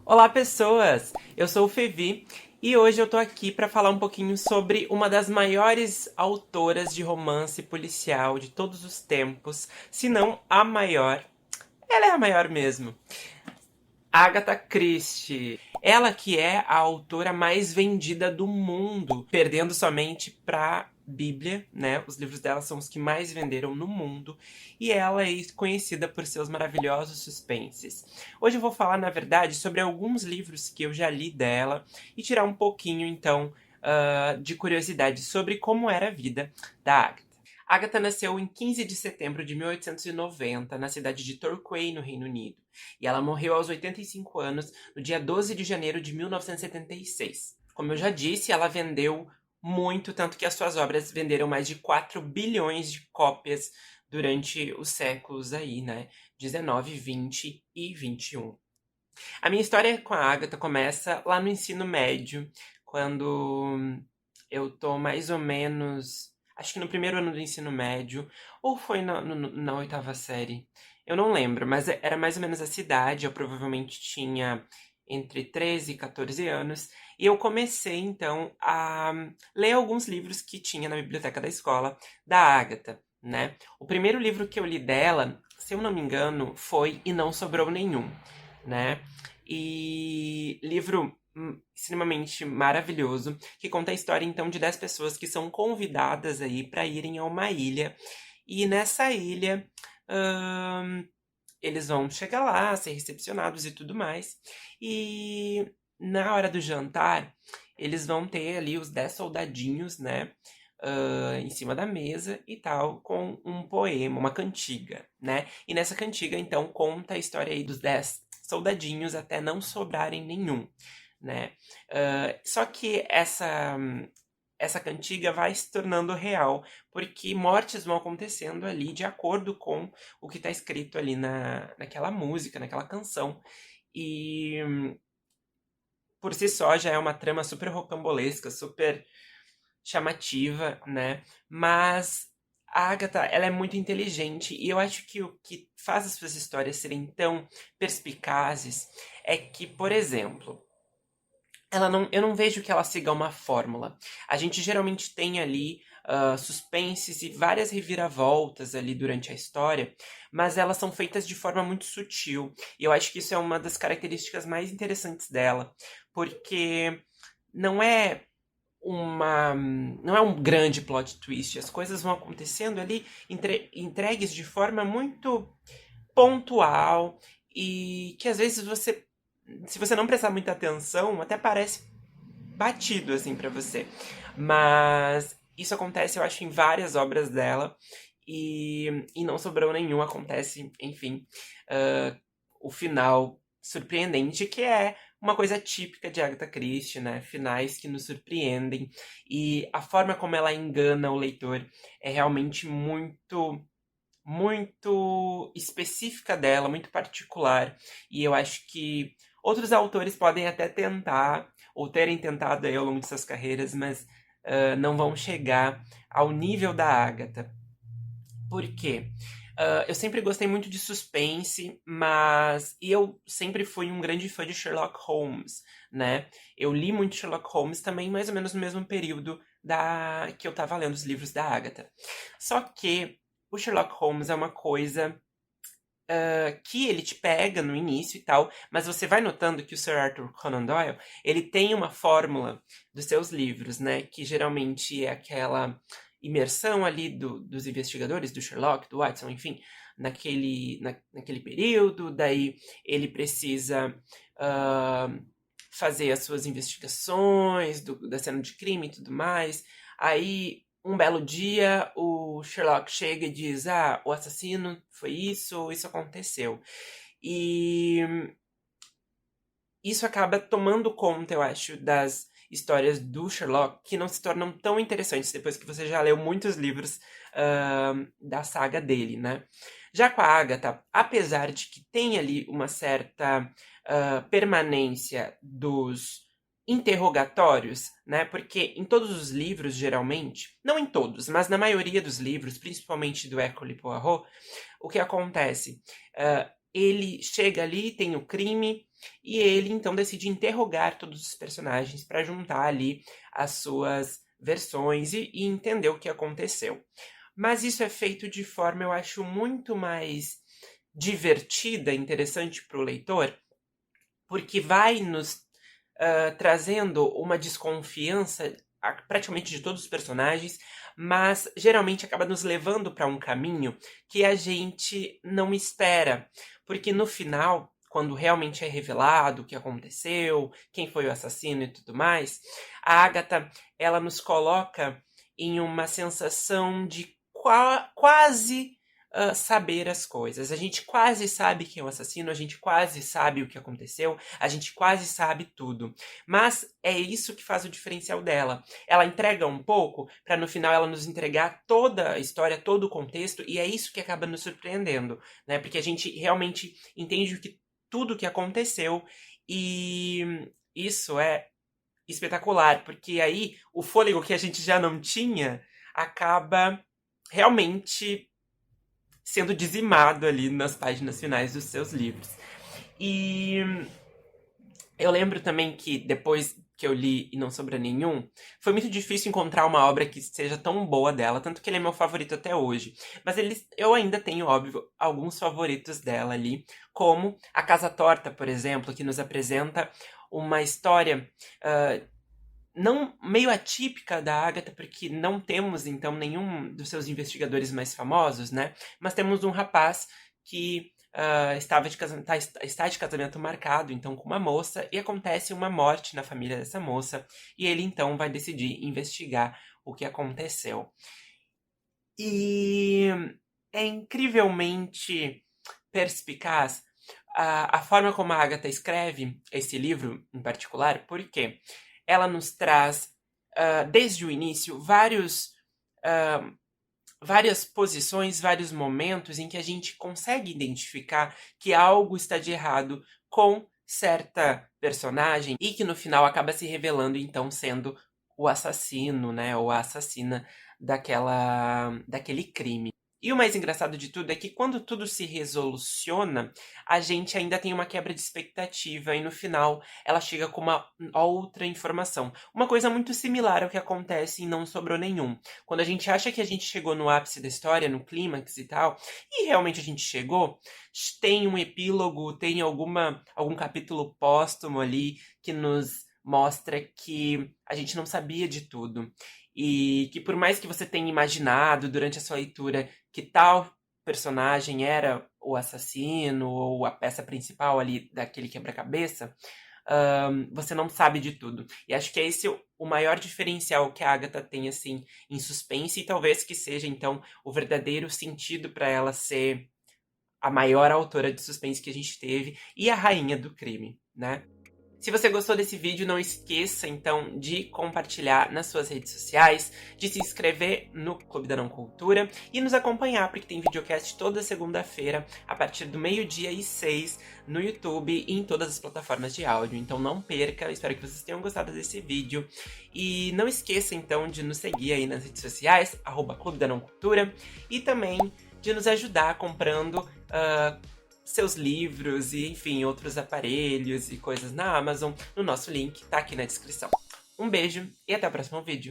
Olá, pessoas! Eu sou o Fevi e hoje eu tô aqui para falar um pouquinho sobre uma das maiores autoras de romance policial de todos os tempos, se não a maior. Ela é a maior mesmo. Agatha Christie. Ela que é a autora mais vendida do mundo, perdendo somente pra Bíblia, né? Os livros dela são os que mais venderam no mundo e ela é conhecida por seus maravilhosos suspenses. Hoje eu vou falar, na verdade, sobre alguns livros que eu já li dela e tirar um pouquinho, então, de curiosidade sobre como era a vida da Agatha. Agatha nasceu em 15 de setembro de 1890, na cidade de Torquay, no Reino Unido. E ela morreu aos 85 anos, no dia 12 de janeiro de 1976. Como eu já disse, ela vendeu muito, tanto que as suas obras venderam mais de 4 bilhões de cópias durante os séculos aí, né? 19, 20 e 21. A minha história com a Agatha começa lá no ensino médio, quando eu tô mais ou menos, acho que no primeiro ano do ensino médio, ou foi na oitava série. Eu não lembro, mas era mais ou menos essa idade. Eu provavelmente tinha entre 13 e 14 anos. E eu comecei, então, a ler alguns livros que tinha na biblioteca da escola da Agatha, né? O primeiro livro que eu li dela, se eu não me engano, foi E Não Sobrou Nenhum, né? E livro extremamente maravilhoso, que conta a história então de 10 pessoas que são convidadas aí para irem a uma ilha. E nessa ilha, ahn, eles vão chegar lá, ser recepcionados e tudo mais. E na hora do jantar, eles vão ter ali os 10 soldadinhos, né? Em cima da mesa e tal, com um poema, uma cantiga, né? E nessa cantiga, então, conta a história aí dos 10 soldadinhos até não sobrarem nenhum, né? Só que essa cantiga vai se tornando real, porque mortes vão acontecendo ali de acordo com o que está escrito ali naquela música, naquela canção. E por si só já é uma trama super rocambolesca, super chamativa, né? Mas a Agatha, ela é muito inteligente e eu acho que o que faz as suas histórias serem tão perspicazes é que, por exemplo, eu não vejo que ela siga uma fórmula. A gente geralmente tem ali suspenses e várias reviravoltas ali durante a história, mas elas são feitas de forma muito sutil. E eu acho que isso é uma das características mais interessantes dela, porque não é não é um grande plot twist. As coisas vão acontecendo ali entregues de forma muito pontual e que às vezes se você não prestar muita atenção, até parece batido assim pra você. Mas isso acontece, eu acho, em várias obras dela e não sobrou nenhum. Acontece, enfim, ah, o final surpreendente, que é uma coisa típica de Agatha Christie, né? Finais que nos surpreendem e a forma como ela engana o leitor é realmente muito específica dela, muito particular. E eu acho que outros autores podem até tentar, ou terem tentado aí ao longo de suas carreiras, mas não vão chegar ao nível da Agatha. Por quê? Eu sempre gostei muito de suspense, mas. E eu sempre fui um grande fã de Sherlock Holmes, né? Eu li muito Sherlock Holmes também, mais ou menos no mesmo período que eu tava lendo os livros da Agatha. Só que o Sherlock Holmes é uma coisa que ele te pega no início e tal, mas você vai notando que o Sir Arthur Conan Doyle, ele tem uma fórmula dos seus livros, né, que geralmente é aquela imersão ali dos investigadores, do Sherlock, do Watson, enfim, naquele período, daí ele precisa ah, fazer as suas investigações da cena de crime e tudo mais, aí um belo dia, o Sherlock chega e diz: Ah, o assassino foi isso, isso aconteceu. E isso acaba tomando conta, eu acho, das histórias do Sherlock, que não se tornam tão interessantes depois que você já leu muitos livros da saga dele, né? Já com a Agatha, apesar de que tem ali uma certa permanência dos interrogatórios, né? Porque em todos os livros, geralmente, não em todos, mas na maioria dos livros, principalmente do Hercule Poirot, o que acontece? ele chega ali, tem o crime, e ele então decide interrogar todos os personagens para juntar ali as suas versões e entender o que aconteceu. Mas isso é feito de forma, eu acho, muito mais divertida, interessante para o leitor, porque vai nos trazendo uma desconfiança praticamente de todos os personagens, mas geralmente acaba nos levando para um caminho que a gente não espera, porque no final, quando realmente é revelado o que aconteceu, quem foi o assassino e tudo mais, a Agatha, ela nos coloca em uma sensação de quase saber as coisas. A gente quase sabe quem é o assassino, a gente quase sabe o que aconteceu, a gente quase sabe tudo. Mas é isso que faz o diferencial dela. Ela entrega um pouco para no final ela nos entregar toda a história, todo o contexto, e é isso que acaba nos surpreendendo, né? Porque a gente realmente entende tudo o que aconteceu e isso é espetacular, porque aí o fôlego que a gente já não tinha acaba realmente sendo dizimado ali nas páginas finais dos seus livros. E eu lembro também que depois que eu li E Não Sobra Nenhum, foi muito difícil encontrar uma obra que seja tão boa dela, tanto que ele é meu favorito até hoje. Mas eu ainda tenho, óbvio, alguns favoritos dela ali, como A Casa Torta, por exemplo, que nos apresenta uma história não meio atípica da Agatha, porque não temos então nenhum dos seus investigadores mais famosos, né? Mas temos um rapaz que está de casamento marcado então com uma moça e acontece uma morte na família dessa moça e ele então vai decidir investigar o que aconteceu. E é incrivelmente perspicaz a forma como a Agatha escreve esse livro em particular, porque ela nos traz, desde o início, várias posições, vários momentos em que a gente consegue identificar que algo está de errado com certa personagem e que no final acaba se revelando então sendo o assassino, né, ou a assassina daquele crime. E o mais engraçado de tudo é que quando tudo se resoluciona, a gente ainda tem uma quebra de expectativa e no final ela chega com uma outra informação. Uma coisa muito similar ao que acontece em Não Sobrou Nenhum. Quando a gente acha que a gente chegou no ápice da história, no clímax e tal, e realmente a gente chegou, tem um epílogo, tem algum capítulo póstumo ali que nos mostra que a gente não sabia de tudo. E que por mais que você tenha imaginado durante a sua leitura que tal personagem era o assassino ou a peça principal ali daquele quebra-cabeça, você não sabe de tudo. E acho que é esse o maior diferencial que a Agatha tem, assim, em suspense, e talvez que seja, então, o verdadeiro sentido para ela ser a maior autora de suspense que a gente teve e a rainha do crime, né? Se você gostou desse vídeo, não esqueça então de compartilhar nas suas redes sociais, de se inscrever no Clube da Não Cultura e nos acompanhar, porque tem videocast toda segunda-feira, a partir do 12h06 no YouTube e em todas as plataformas de áudio. Então não perca, espero que vocês tenham gostado desse vídeo. E não esqueça então de nos seguir aí nas redes sociais, @Clube da Não Cultura, e também de nos ajudar comprando seus livros e, enfim, outros aparelhos e coisas na Amazon no nosso link, tá aqui na descrição. Um beijo e até o próximo vídeo.